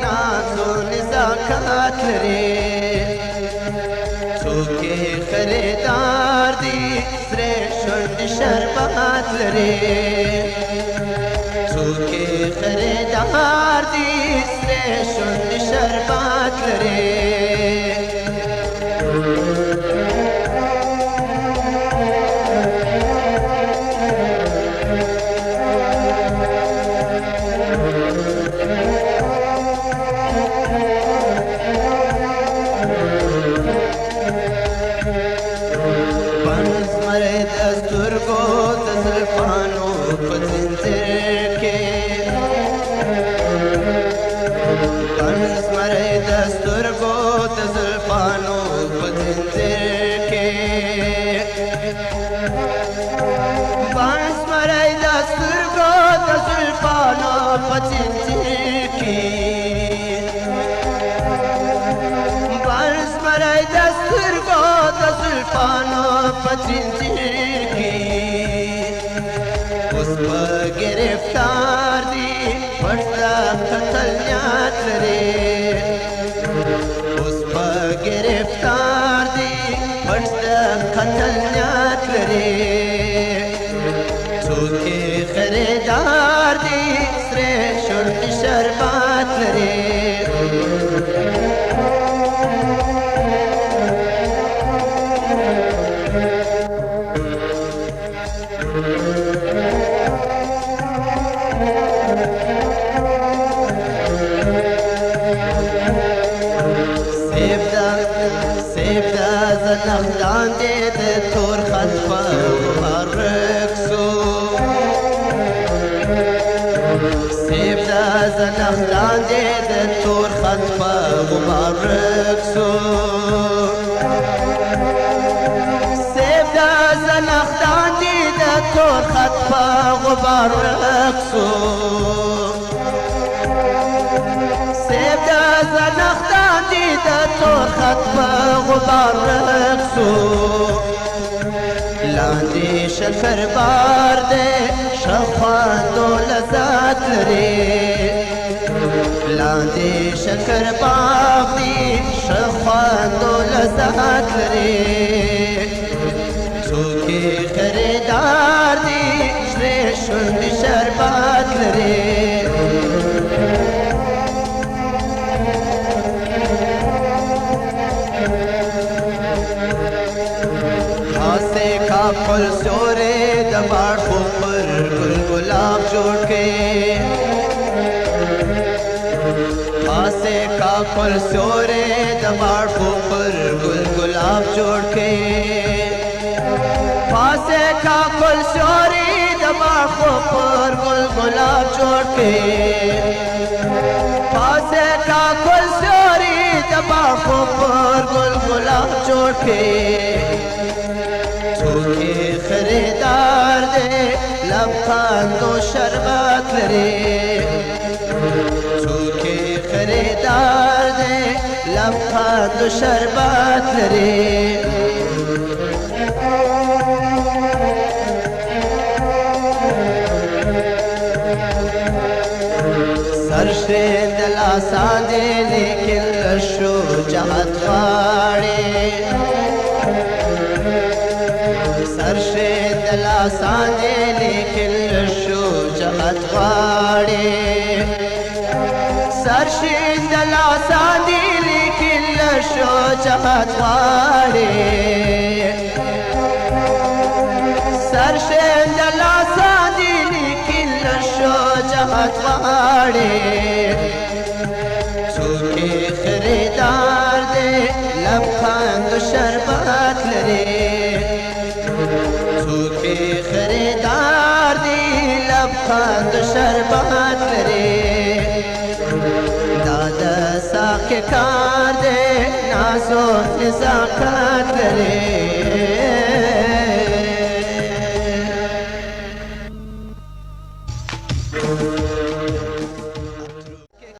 नाज़ो नज़ाकत रे चूके खरीदार दी श्रेष्ठ शरबत रे चूके खरीदार दी श्रेष्ठ शरबत रे दस्तूर को तसल्फानो पजिंजर के कंस मरे दस्तूर को तसल्फानो पजिंजर के कंस मरे दस्तूर को तसल्फानो पजिंजर के कंस मरे दस्तूर को तसल्फानो पजिंजर गिरफ्तार दी पड़ता खतलयात रे उस पर गिरफ्तार दी पड़ता खतलयात रे चूके खरीदार दी श्रेष्ठ शरबत रे نخدان ديت الثور خطفة وبرقصو سيبدا نخدان ديت الثور خطفة وبرقصو سيبدا نخدان ديت الثور خطفة وبرقصو سيبدا نخدان ديت الثور خطفة غبار رقصو لاندي شکر بار دے شخواندو لذات لرے لاندي شکر باغ دی شخواندو لذات لرے چوکے خریدار دی شریشن شربات لرے फल सोरे दबाड़ पर गुल गुलाब जोड़ के फांसे का फल सोरे दबाड़ पर गुल गुलाब जोड़ के फांसे का फल सोरे दबाड़ पर गुल गुलाब जोड़ के फांसे का फल सोरे दबाड़ पर गुल गुलाब जोड़ के चूके खरीदार दे लबखांदो शरबत रे चूके खरीदार दे लबखांदो शरबत रे सरशे दला सादे लेकिन लशो जहत फाड़े सरशे दला सादे लेकिन लशो जहत फाड़े सरशे दला सादे लेकिन लशो जहत फाड़े सरशे दला सादे लेकिन लशो जहत फाड़े चूके खरीदार दे लबखांदो शरबत लरे चूके खरीदार दी लबखांदो शरबत रे दादा साके कार दे नाज़ो नज़ाकत रे